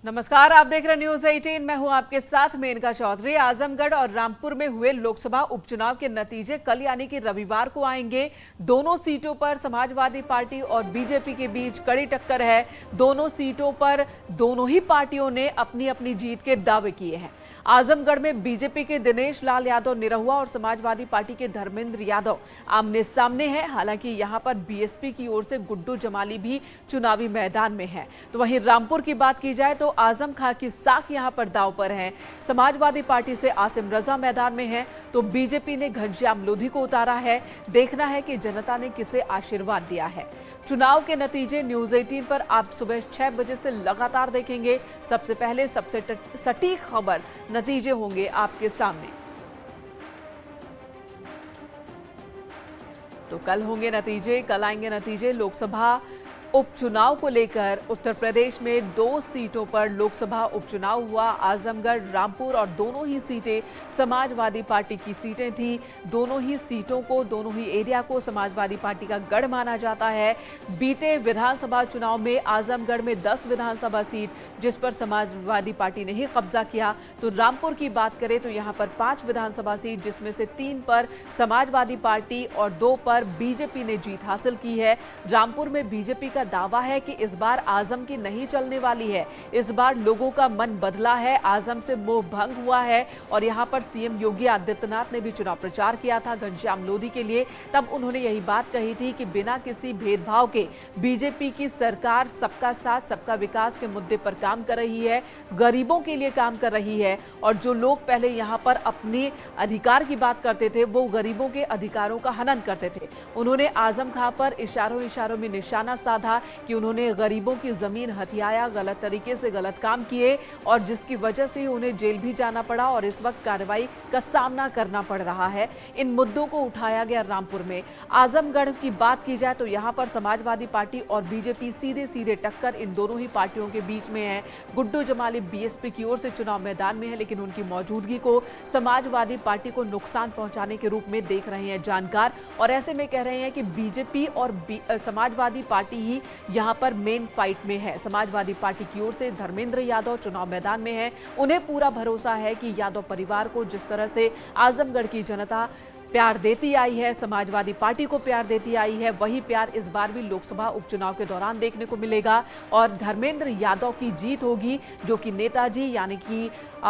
नमस्कार, आप देख रहे न्यूज 18। मैं हूं आपके साथ मेनका चौधरी। आजमगढ़ और रामपुर में हुए लोकसभा उपचुनाव के नतीजे कल यानी कि रविवार को आएंगे। दोनों सीटों पर समाजवादी पार्टी और बीजेपी के बीच कड़ी टक्कर है। दोनों सीटों पर दोनों ही पार्टियों ने अपनी अपनी जीत के दावे किए हैं। आजमगढ़ में बीजेपी के दिनेश लाल यादव निरहुआ और समाजवादी पार्टी के धर्मेंद्र यादव आमने सामने हैं। हालांकि यहां पर बीएसपी की ओर से गुड्डू जमाली भी चुनावी मैदान में है। तो वहीं रामपुर की बात की जाए तो आजम खां की साख यहां पर दांव पर है। समाजवादी पार्टी से आसिम रजा मैदान में है तो बीजेपी ने घनश्याम लोधी को उतारा है। देखना है कि जनता ने किसे आशीर्वाद दिया है। चुनाव के नतीजे न्यूज 18 पर आप सुबह 6 बजे से लगातार देखेंगे। सबसे पहले सबसे सटीक खबर नतीजे होंगे आपके सामने। तो कल होंगे नतीजे, कल आएंगे नतीजे। लोकसभा उपचुनाव को लेकर उत्तर प्रदेश में 2 सीटों पर लोकसभा उपचुनाव हुआ। आजमगढ़, रामपुर और दोनों ही सीटें समाजवादी पार्टी की सीटें थी। दोनों ही सीटों को, दोनों ही एरिया को समाजवादी पार्टी का गढ़ माना जाता है। बीते विधानसभा चुनाव में आजमगढ़ में 10 विधानसभा सीट जिस पर समाजवादी पार्टी ने ही कब्जा किया। तो रामपुर की बात करें तो यहां पर 5 विधानसभा सीट जिसमें से 3 पर समाजवादी पार्टी और 2 पर बीजेपी ने जीत हासिल की है। रामपुर में बीजेपी का दावा है कि इस बार आजम की नहीं चलने वाली है। इस बार लोगों का मन बदला है, आजम से मोह भंग हुआ है। और यहां पर सीएम योगी आदित्यनाथ ने भी चुनाव प्रचार किया था घनश्याम लोधी के लिए। तब उन्होंने यही बात कही थी कि बिना किसी भेदभाव के बीजेपी की सरकार सबका साथ सबका विकास के मुद्दे पर काम कर रही है, गरीबों के लिए काम कर रही है। और जो लोग पहले यहां पर अपने अधिकार की बात करते थे वो गरीबों के अधिकारों का हनन करते थे। उन्होंने आजम खां पर इशारों में निशाना साधा कि उन्होंने गरीबों की जमीन हथियाया, गलत तरीके से गलत काम किए और जिसकी वजह से उन्हें जेल भी जाना पड़ा और इस वक्त कार्रवाई का सामना करना पड़ रहा है। इन मुद्दों को उठाया गया रामपुर में। आजमगढ़ की बात की जाए तो यहां पर समाजवादी पार्टी और बीजेपी सीधे टक्कर इन दोनों ही पार्टियों के बीच में है। गुड्डू जमाली बीएसपी की ओर से चुनाव मैदान में है, लेकिन उनकी मौजूदगी को समाजवादी पार्टी को नुकसान पहुंचाने के रूप में देख रहे हैं जानकार। और ऐसे में कह रहे हैं कि बीजेपी और समाजवादी पार्टी ही यहां पर मेन फाइट में है। समाजवादी पार्टी की ओर से धर्मेंद्र यादव चुनाव मैदान में है। उन्हें पूरा भरोसा है कि यादव परिवार को जिस तरह से आजमगढ़ की जनता प्यार देती आई है, समाजवादी पार्टी को प्यार देती आई है, वही प्यार इस बार भी लोकसभा उपचुनाव के दौरान देखने को मिलेगा। और धर्मेंद्र यादव की जीत होगी जो कि नेताजी यानी कि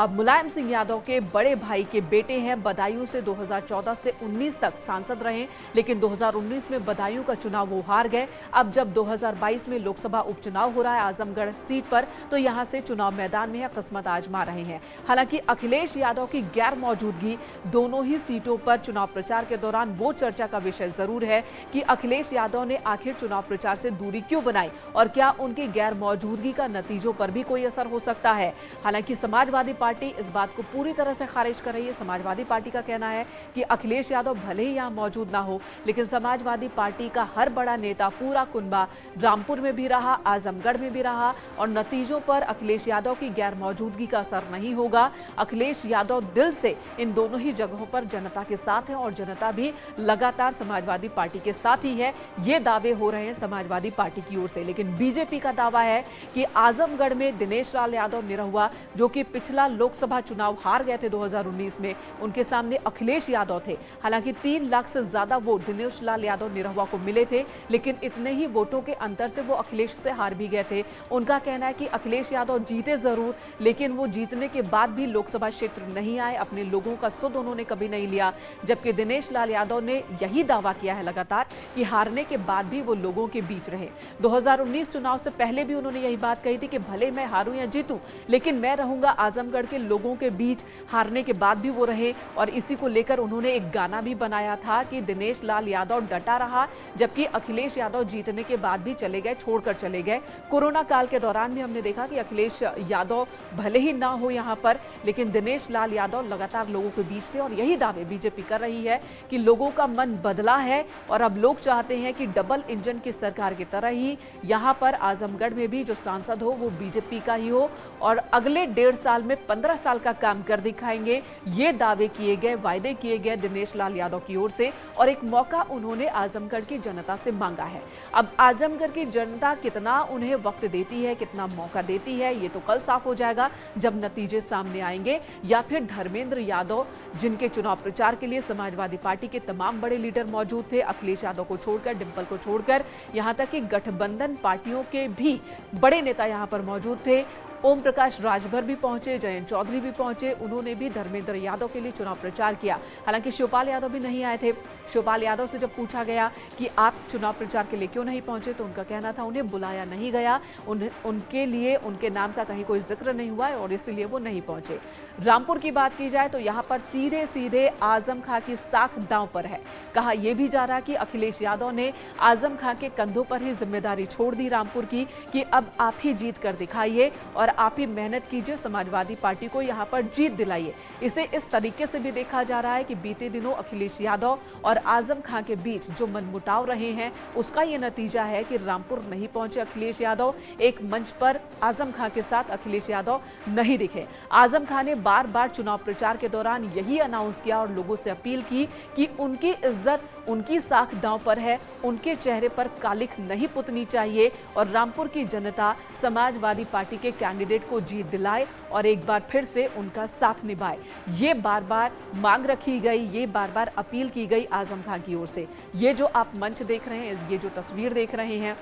मुलायम सिंह यादव के बड़े भाई के बेटे हैं। बदायूं से 2014 से 19 तक सांसद रहे, लेकिन 2019 में बदायूं का चुनाव वो हार गए। अब जब 2022 में लोकसभा उपचुनाव हो रहा है आजमगढ़ सीट पर, तो यहां से चुनाव मैदान में किस्मत आजमा रहे हैं। हालांकि अखिलेश यादव की गैर मौजूदगी दोनों ही सीटों पर चुनाव प्रचार के दौरान वो चर्चा का विषय जरूर है कि अखिलेश यादव ने आखिर चुनाव प्रचार से दूरी क्यों बनाई और क्या उनकी गैर मौजूदगी का नतीजों पर भी कोई असर हो सकता है। हालांकि समाजवादी पार्टी इस बात को पूरी तरह से खारिज कर रही है। समाजवादी पार्टी का कहना है कि अखिलेश यादव भले ही यहां मौजूद ना हो, लेकिन समाजवादी पार्टी का हर बड़ा नेता, पूरा कुनबा रामपुर में भी रहा, आजमगढ़ में भी रहा और नतीजों पर अखिलेश यादव की गैर मौजूदगी का असर नहीं होगा। अखिलेश यादव दिल से इन दोनों ही जगहों पर जनता के साथ है और जनता भी लगातार समाजवादी पार्टी के साथ ही है। ये दावे हो रहे हैं समाजवादी पार्टी की ओर से। लेकिन बीजेपी का दावा है कि आजमगढ़ में दिनेश लाल यादव निरहुआ जो कि पिछला लोकसभा चुनाव हार गए थे 2019 में, उनके सामने अखिलेश यादव थे। हालांकि 3 लाख से ज्यादा वोट दिनेश लाल यादव निरहुआ को मिले थे, लेकिन इतने ही वोटों के अंतर से वो अखिलेश से हार भी गए थे। उनका कहना है कि अखिलेश यादव जीते जरूर, लेकिन वो जीतने के बाद भी लोकसभा क्षेत्र नहीं आए, अपने लोगों का सुध उन्होंने कभी नहीं लिया। जबकि दिनेश लाल यादव ने यही दावा किया है लगातार कि हारने के बाद भी वो लोगों के बीच रहे। 2019 चुनाव से पहले भी उन्होंने यही बात कही थी कि भले मैं हारूं या जीतूं, लेकिन मैं रहूंगा आजमगढ़ के लोगों के बीच। हारने के बाद भी वो रहे और इसी को लेकर उन्होंने एक गाना भी बनाया था कि दिनेश लाल यादव डटा रहा, जबकि अखिलेश यादव जीतने के बाद भी चले गए, छोड़कर चले गए। कोरोना काल के दौरान भी हमने देखा कि अखिलेश यादव भले ही ना हो यहां पर, लेकिन दिनेश लाल यादव लगातार लोगों के बीच थे और यही दावे बीजेपी कर रही यही है कि लोगों का मन बदला है और अब लोग चाहते हैं कि डबल इंजन की सरकार की तरह ही यहां पर आजमगढ़ में भी जो सांसद हो वो बीजेपी का ही हो और अगले 1.5 साल में 15 साल का काम कर दिखाएंगे। ये दावे किए गए, वायदे किए गए दिनेश लाल यादव की ओर से और एक मौका उन्होंने आजमगढ़ की जनता से मांगा है। अब आजमगढ़ की जनता कितना उन्हें वक्त देती है, कितना मौका देती है, ये तो कल साफ हो जाएगा जब नतीजे सामने आएंगे। या फिर धर्मेंद्र यादव, जिनके चुनाव प्रचार के लिए समाजवादी पार्टी के तमाम बड़े लीडर मौजूद थे, अखिलेश यादव को छोड़कर, डिंपल को छोड़कर, यहां तक कि गठबंधन पार्टियों के भी बड़े नेता यहां पर मौजूद थे। ओम प्रकाश राजभर भी पहुंचे, जयंत चौधरी भी पहुंचे, उन्होंने भी धर्मेंद्र यादव के लिए चुनाव प्रचार किया। हालांकि शिवपाल यादव भी नहीं आए थे। शिवपाल यादव से जब पूछा गया कि आप चुनाव प्रचार के लिए क्यों नहीं पहुंचे, तो उनका कहना था उन्हें बुलाया नहीं गया, उनके लिए उनके नाम का कहीं कोई जिक्र नहीं हुआ और इसलिए वो नहीं पहुंचे। रामपुर की बात की जाए तो यहां पर सीधे सीधे आजम खां की साख दांव पर है। कहा यह भी जा रहा कि अखिलेश यादव ने आजम खां के कंधों पर ही जिम्मेदारी छोड़ दी रामपुर की कि अब आप ही जीत कर दिखाइए और आप ही मेहनत कीजिए, समाजवादी पार्टी को यहां पर जीत दिलाइए। इसे इस तरीके से भी देखा जा रहा है कि बीते दिनों अखिलेश यादव और आजम खां के बीच जो मनमुटाव रहे हैं उसका यह नतीजा है कि रामपुर नहीं पहुंचे अखिलेश यादव। एक मंच पर आजम खां के साथ अखिलेश यादव नहीं दिखे। आजम खां ने बार बार चुनाव प्रचार के दौरान यही अनाउंस किया और लोगों से अपील की कि उनकी इज्जत, उनकी साख दांव पर है, उनके चेहरे पर कालिख नहीं पुतनी चाहिए और रामपुर की जनता समाजवादी पार्टी के कैंडिडेट को जीत दिलाए और एक बार फिर से उनका साथ निभाए। ये बार बार मांग रखी गई, ये बार बार अपील की गई आजम खां की ओर से। ये जो आप मंच देख रहे हैं, ये जो तस्वीर देख रहे हैं,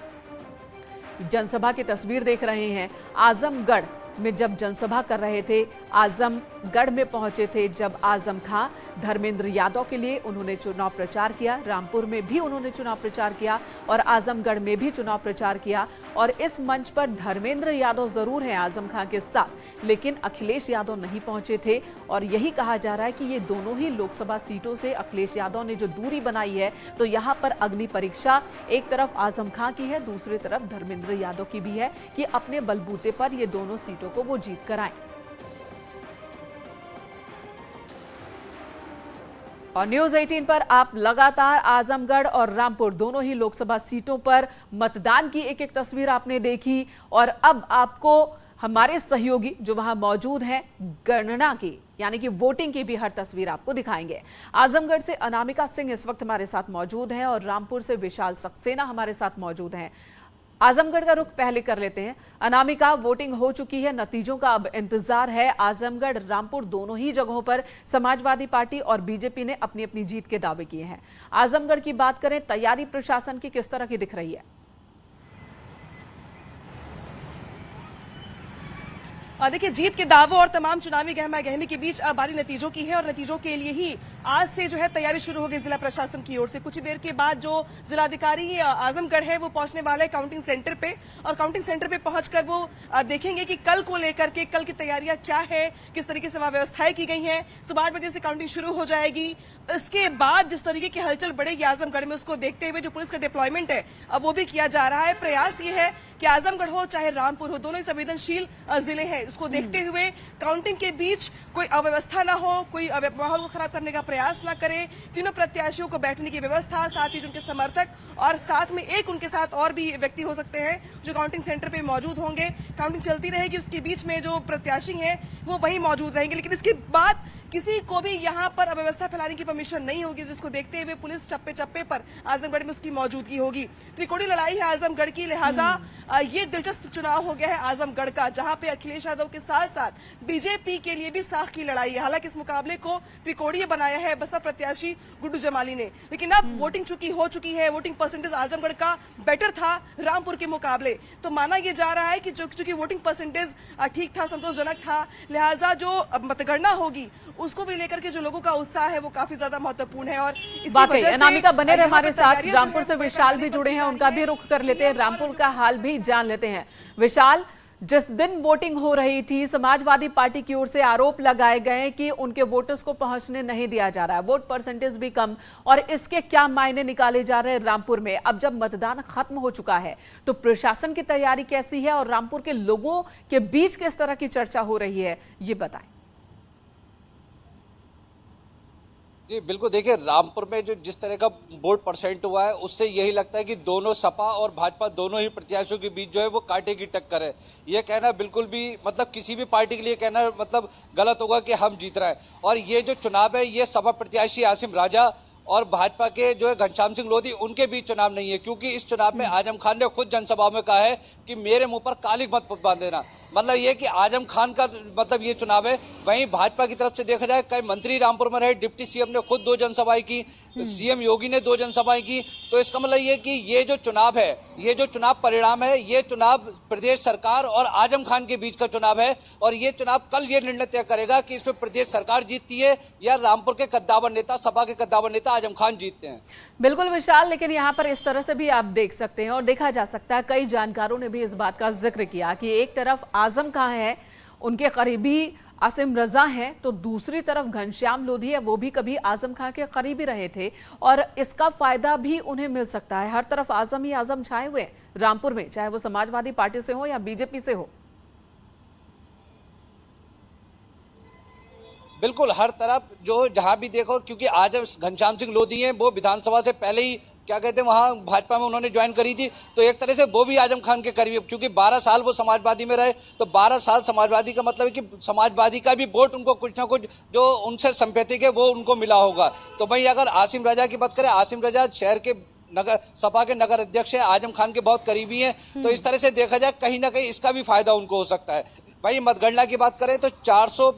जनसभा की तस्वीर देख रहे हैं, आजमगढ़ में जब जनसभा कर रहे थे, आजमगढ़ में पहुंचे थे जब आजम खां, धर्मेंद्र यादव के लिए उन्होंने चुनाव प्रचार किया। रामपुर में भी उन्होंने चुनाव प्रचार किया और आजमगढ़ में भी चुनाव प्रचार किया और इस मंच पर धर्मेंद्र यादव जरूर हैं आजम खां के साथ, लेकिन अखिलेश यादव नहीं पहुंचे थे और यही कहा जा रहा है कि ये दोनों ही लोकसभा सीटों से अखिलेश यादव ने जो दूरी बनाई है, तो यहां पर अग्नि परीक्षा एक तरफ आजम खां की है, दूसरी तरफ धर्मेंद्र यादव की भी है कि अपने बलबूते पर ये दोनों सीटों को वो जीत कर आए। और न्यूज 18 पर आप लगातार आजमगढ़ और रामपुर दोनों ही लोकसभा सीटों पर मतदान की एक एक तस्वीर आपने देखी और अब आपको हमारे सहयोगी जो वहां मौजूद हैं गणना की यानी कि वोटिंग की भी हर तस्वीर आपको दिखाएंगे। आजमगढ़ से अनामिका सिंह इस वक्त हमारे साथ मौजूद हैं और रामपुर से विशाल सक्सेना हमारे साथ मौजूद हैं। आजमगढ़ का रुख पहले कर लेते हैं। अनामिका, वोटिंग हो चुकी है, नतीजों का अब इंतजार है। आजमगढ़, रामपुर दोनों ही जगहों पर समाजवादी पार्टी और बीजेपी ने अपनी अपनी जीत के दावे किए हैं। आजमगढ़ की बात करें, तैयारी प्रशासन की किस तरह की दिख रही है? देखिए, जीत के दावों और तमाम चुनावी गहमा गहमी के बीच बारी नतीजों की है और नतीजों के लिए ही आज से जो है तैयारी शुरू होगी जिला प्रशासन की ओर से। कुछ ही देर के बाद जो जिलाधिकारी आजमगढ़ है वो पहुंचने वाले हैं काउंटिंग सेंटर पे और काउंटिंग सेंटर पे पहुंचकर वो देखेंगे कि कल को लेकर के कल की तैयारियां क्या है, किस तरीके से वहां व्यवस्थाएं की गई हैं। सुबह 8 बजे से काउंटिंग शुरू हो जाएगी। इसके बाद जिस तरीके की हलचल बढ़ेगी आजमगढ़ में, उसको देखते हुए जो पुलिस का डिप्लॉयमेंट है अब वो भी किया जा रहा है। प्रयास ये है कि आजमगढ़ हो चाहे रामपुर हो, दोनों ही संवेदनशील जिले हैं, उसको देखते हुए काउंटिंग के बीच कोई अव्यवस्था ना हो, कोई माहौल को खराब करने का प्रयास ना करे। तीनों प्रत्याशियों को बैठने की व्यवस्था, साथ ही उनके समर्थक और साथ में एक उनके साथ और भी व्यक्ति हो सकते हैं जो काउंटिंग सेंटर पे मौजूद होंगे। काउंटिंग चलती रहेगी, उसके बीच में जो प्रत्याशी हैं वो वहीं मौजूद रहेंगे, लेकिन इसके बाद किसी को भी यहाँ पर अव्यवस्था फैलाने की परमिशन नहीं होगी, जिसको देखते हुए पुलिस चप्पे चप्पे पर आजमगढ़ में उसकी मौजूदगी होगी। त्रिकोणीय लड़ाई है आजमगढ़ की, लिहाजा ये दिलचस्प चुनाव हो गया है आजमगढ़ का, जहां पे अखिलेश यादव के साथ साथ बीजेपी के लिए भी साख की लड़ाई है। हालांकि इस मुकाबले को त्रिकोणीय बनाया है बसपा प्रत्याशी गुड्डू जमाली ने, लेकिन अब वोटिंग हो चुकी है। वोटिंग परसेंटेज आजमगढ़ का बेटर था रामपुर के मुकाबले, तो माना यह जा रहा है कि चूंकि वोटिंग परसेंटेज ठीक था, संतोषजनक था, लिहाजा जो मतगणना होगी उसको भी लेकर के जो लोगों का उत्साह है वो काफी ज्यादा महत्वपूर्ण है। और इसी वजह से अनामिका बने रहे हमारे साथ। रामपुर से विशाल भी जुड़े हैं, उनका भी रुख कर लेते हैं, रामपुर का हाल भी जान लेते हैं। विशाल, जिस दिन वोटिंग हो रही थी समाजवादी पार्टी की ओर से आरोप लगाए गए कि उनके वोटर्स को पहुंचने नहीं दिया जा रहा है, वोट परसेंटेज भी कम, और इसके क्या मायने निकाले जा रहे हैं रामपुर में? अब जब मतदान खत्म हो चुका है तो प्रशासन की तैयारी कैसी है और रामपुर के लोगों के बीच किस तरह की चर्चा हो रही है, ये बताएं। जी बिल्कुल, देखिए रामपुर में जो जिस तरह का वोट परसेंट हुआ है उससे यही लगता है कि दोनों सपा और भाजपा दोनों ही प्रत्याशियों के बीच जो है वो कांटे की टक्कर है। ये कहना बिल्कुल भी मतलब किसी भी पार्टी के लिए कहना मतलब गलत होगा कि हम जीत रहे हैं। और ये जो चुनाव है ये सपा प्रत्याशी आसिम राजा और भाजपा के जो है घनश्याम सिंह लोधी उनके बीच चुनाव नहीं है, क्योंकि इस चुनाव में आजम खान ने खुद जनसभा में कहा है कि मेरे मुंह पर काली मत बांध देना। मतलब ये कि आजम खान का मतलब ये चुनाव है। वहीं भाजपा की तरफ से देखा जाए कई मंत्री रामपुर में रहे, डिप्टी सीएम ने खुद 2 जनसभाएं की, सीएम योगी ने 2 जनसभाएं की। तो इसका मतलब ये कि ये जो चुनाव है, ये जो चुनाव परिणाम है, ये चुनाव प्रदेश सरकार और आजम खान के बीच का चुनाव है। और ये चुनाव कल ये निर्णय तय करेगा कि इसमें प्रदेश सरकार जीतती है या रामपुर के कद्दावर नेता, सपा के कद्दावर नेता आजम खान जीतते हैं। बिल्कुल विशाल, लेकिन यहाँ पर इस तरह से भी आप देख सकते हैं और देखा जा सकता है, कई जानकारों ने भी इस बात का जिक्र किया कि एक तरफ आजम खान है, उनके करीबी आसिम रजा हैं, तो दूसरी तरफ घनश्याम लोधी है, वो भी कभी आजम खान के करीबी रहे थे और इसका फायदा भी उन्हें मिल सकता है। हर तरफ आजम ही आजम छाए हुए रामपुर में, चाहे वो समाजवादी पार्टी से हो या बीजेपी से हो। बिल्कुल, हर तरफ जो जहां भी देखो, क्योंकि आज घनश्याम सिंह लोधी हैं, वो विधानसभा से पहले ही क्या कहते हैं वहां भाजपा में उन्होंने ज्वाइन करी थी, तो एक तरह से वो भी आजम खान के करीब, क्योंकि 12 साल वो समाजवादी में रहे, तो 12 साल समाजवादी का मतलब है कि समाजवादी का भी वोट उनको कुछ ना कुछ जो उनसे संपैथिक है वो उनको मिला होगा। तो भाई अगर आसिम रजा की बात करें, आसिम रजा शहर के नगर सपा के नगर अध्यक्ष है, आजम खान के बहुत करीबी हैं, तो इस तरह से देखा जाए कहीं ना कहीं इसका भी फायदा उनको हो सकता है। भाई मतगणना की बात करें तो 400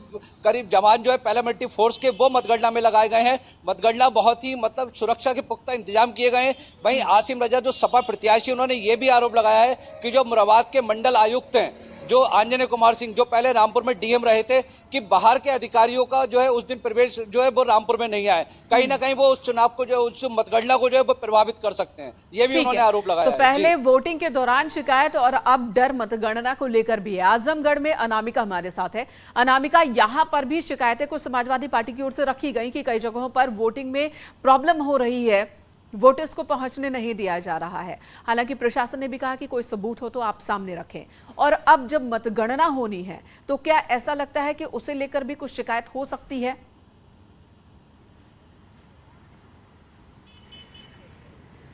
करीब जवान जो है पैरामिलिट्री फोर्स के वो मतगणना में लगाए गए हैं। मतगणना बहुत ही मतलब सुरक्षा के पुख्ता इंतजाम किए गए हैं। वहीं आसिम रजा जो सपा प्रत्याशी, उन्होंने ये भी आरोप लगाया है कि जो मुरादाबाद के मंडल आयुक्त हैं, जो आंजने कुमार सिंह, जो पहले रामपुर में डीएम रहे थे, कि बाहर के अधिकारियों का जो है उस दिन प्रवेश जो है वो रामपुर में नहीं आए, कहीं ना कहीं वो उस चुनाव को जो उस मतगणना को जो है वो प्रभावित कर सकते हैं। ये भी उन्होंने आरोप लगाया। तो पहले वोटिंग के दौरान शिकायत और अब डर मतगणना को लेकर भी है। आजमगढ़ में अनामिका हमारे साथ है। अनामिका, यहां पर भी शिकायतें कुछ समाजवादी पार्टी की ओर से रखी गई कि कई जगहों पर वोटिंग में प्रॉब्लम हो रही है, वोटर्स को पहुंचने नहीं दिया जा रहा है। हालांकि प्रशासन ने भी कहा कि कोई सबूत हो तो आप सामने रखें। और अब जब मतगणना होनी है तो क्या ऐसा लगता है कि उसे लेकर भी कुछ शिकायत हो सकती है?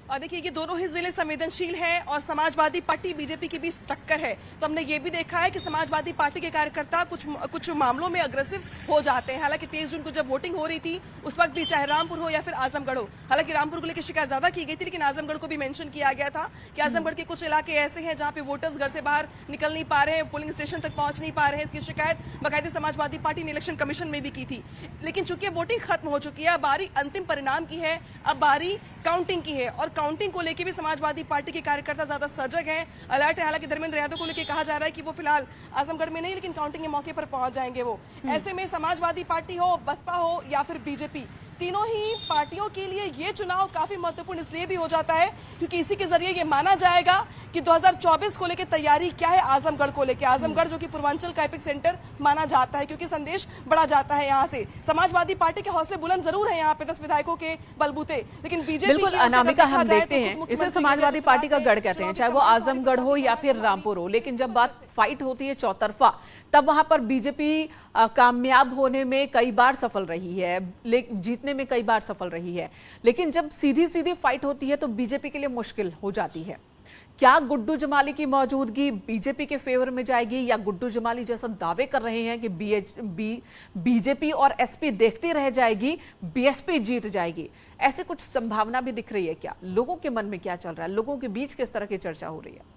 और देखिए ये दोनों ही जिले संवेदनशील हैं और समाजवादी पार्टी बीजेपी के बीच टक्कर है। तो हमने ये भी देखा है कि समाजवादी पार्टी के कार्यकर्ता कुछ मामलों में अग्रेसिव हो जाते हैं। हालांकि 23 जून को जब वोटिंग हो रही थी उस वक्त भी चाहे रामपुर हो या फिर आजमगढ़ हो, हालांकि रामपुर को लेकर शिकायत ज्यादा की गई थी, लेकिन आजमगढ़ को भी मेंशन किया गया था कि आजमगढ़ के कुछ इलाके ऐसे हैं जहां पे वोटर्स घर से बाहर निकल नहीं पा रहे हैं, पोलिंग स्टेशन तक पहुंच नहीं पा रहे हैं। इसकी शिकायत बाकायदे समाजवादी पार्टी ने इलेक्शन कमीशन में भी की थी। लेकिन चूंकि वोटिंग खत्म हो चुकी है, अब बारी अंतिम परिणाम की है, अब बारी काउंटिंग की है और काउंटिंग को लेकर भी समाजवादी पार्टी के कार्यकर्ता ज्यादा सजग हैं, अलर्ट है। हालांकि धर्मेंद्र यादव को लेकर कहा जा रहा है कि वो फिलहाल आजमगढ़ में नहीं, लेकिन काउंटिंग के मौके पर पहुंच जाएंगे वो। ऐसे में समाजवादी पार्टी हो, बसपा हो या फिर बीजेपी, तीनों ही पार्टियों के लिए ये चुनाव काफी महत्वपूर्ण इसलिए भी हो जाता है क्योंकि इसी के जरिए ये माना जाएगा कि 2024 को लेकर तैयारी क्या है आजमगढ़ को लेकर। आजमगढ़ जो कि पूर्वांचल का एपिक सेंटर माना जाता है क्योंकि संदेश बढ़ा जाता है यहाँ से। समाजवादी पार्टी के हौसले बुलंद जरूर है यहाँ पे 10 विधायकों के बलबूते, लेकिन बीजेपी बिल्कुल अनामिका, हम देखते हैं इसे समाजवादी पार्टी का गढ़ कहते हैं, चाहे वो आजमगढ़ हो या फिर रामपुर हो। लेकिन जब बात फाइट होती है चौतरफा, तब वहां पर बीजेपी कामयाब होने में कई बार सफल रही है, जीतने में कई बार सफल रही है। लेकिन जब सीधी सीधी फाइट होती है तो बीजेपी के लिए मुश्किल हो जाती है। क्या गुड्डू जमाली की मौजूदगी बीजेपी के फेवर में जाएगी या गुड्डू जमाली जैसा दावे कर रहे हैं कि बीजेपी और एसपी देखती रह जाएगी, बीएसपी जीत जाएगी? ऐसे कुछ संभावना भी दिख रही है क्या? लोगों के मन में क्या चल रहा है? लोगों के बीच किस तरह की चर्चा हो रही है?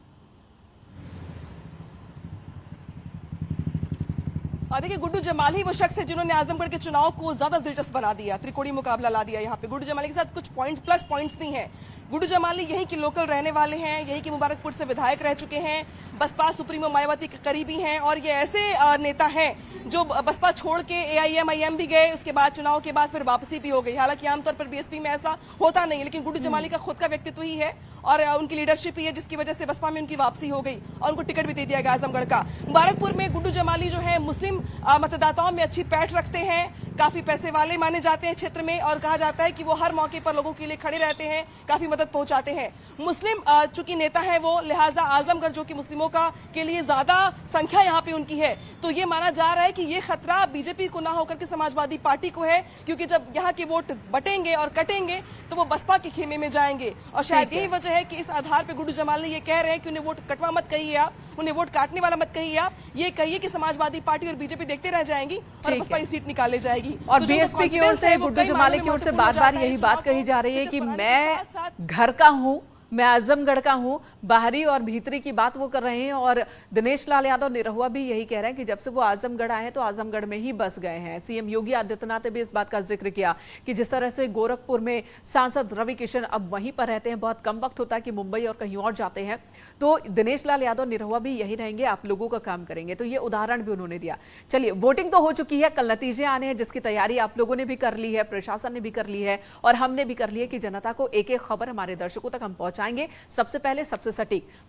और देखिए गुड्डू जमाली वो शख्स है जिन्होंने आजमगढ़ के चुनाव को ज्यादा दिलचस्प बना दिया, त्रिकोणीय मुकाबला ला दिया। यहाँ पे गुड्डू जमाली के साथ कुछ प्लस पॉइंट्स भी हैं। गुड्डू जमाली यहीं के लोकल रहने वाले हैं, यहीं के मुबारकपुर से विधायक रह चुके हैं, बसपा सुप्रीमो मायावती के करीबी हैं और ये ऐसे नेता हैं जो बसपा छोड़ के AIM भी गए, उसके बाद चुनाव के बाद फिर वापसी भी हो गई। हालांकि आमतौर पर बीएसपी में ऐसा होता नहीं, लेकिन गुड्डू जमाली का खुद का व्यक्तित्व ही है और उनकी लीडरशिप ही है जिसकी वजह से बसपा में उनकी वापसी हो गई और उनको टिकट भी दे दिया गया आजमगढ़ का। मुबारकपुर में गुड्डू जमाली जो है मुस्लिम मतदाताओं में अच्छी पैठ रखते हैं, काफी पैसे वाले माने जाते हैं क्षेत्र में और कहा जाता है कि वो हर मौके पर लोगों के लिए खड़े रहते हैं, काफी मदद पहुंचाते हैं। मुस्लिम चूंकि नेता है वो, लिहाजा आजमगढ़ जो कि मुस्लिमों का के लिए ज्यादा संख्या यहाँ पे उनकी है, तो ये माना जा रहा है कि ये खतरा बीजेपी को ना होकर के समाजवादी पार्टी को है, क्योंकि जब यहाँ के वोट बटेंगे और कटेंगे तो वो बसपा के खेमे में जाएंगे। और शायद यही वजह है कि इस आधार पर गुड्डू जमाली ये कह रहे हैं कि उन्हें वोट कटवा मत कहिए आप, उन्हें वोट काटने वाला मत कहिए आप, ये कहिए कि समाजवादी पार्टी और बीजेपी देखते रह जाएंगी और बसपा की सीट निकाले जाएगी। और तो बीएसपी की ओर से, गुड्डू जमाली की ओर से बार बार यही बात कही जा रही है कि मैं घर का हूं, मैं आजमगढ़ का हूं, बाहरी और भीतरी की बात वो कर रहे हैं। और दिनेश लाल यादव निरहुआ भी यही कह रहे हैं कि जब से वो आजमगढ़ आए हैं तो आजमगढ़ में ही बस गए हैं। सीएम योगी आदित्यनाथ ने भी इस बात का जिक्र किया कि जिस तरह से गोरखपुर में सांसद रवि किशन अब वहीं पर रहते हैं, बहुत कम वक्त होता है कि मुंबई और कहीं और जाते हैं, तो दिनेश लाल यादव निरहुआ भी यही रहेंगे, आप लोगों का काम करेंगे। तो ये उदाहरण भी उन्होंने दिया। चलिए, वोटिंग तो हो चुकी है, कल नतीजे आने हैं जिसकी तैयारी आप लोगों ने भी कर ली है, प्रशासन ने भी कर ली है और हमने भी कर ली है कि जनता को एक एक खबर हमारे दर्शकों तक हम पहुंचाएंगे, सबसे पहले सबसे सटीक।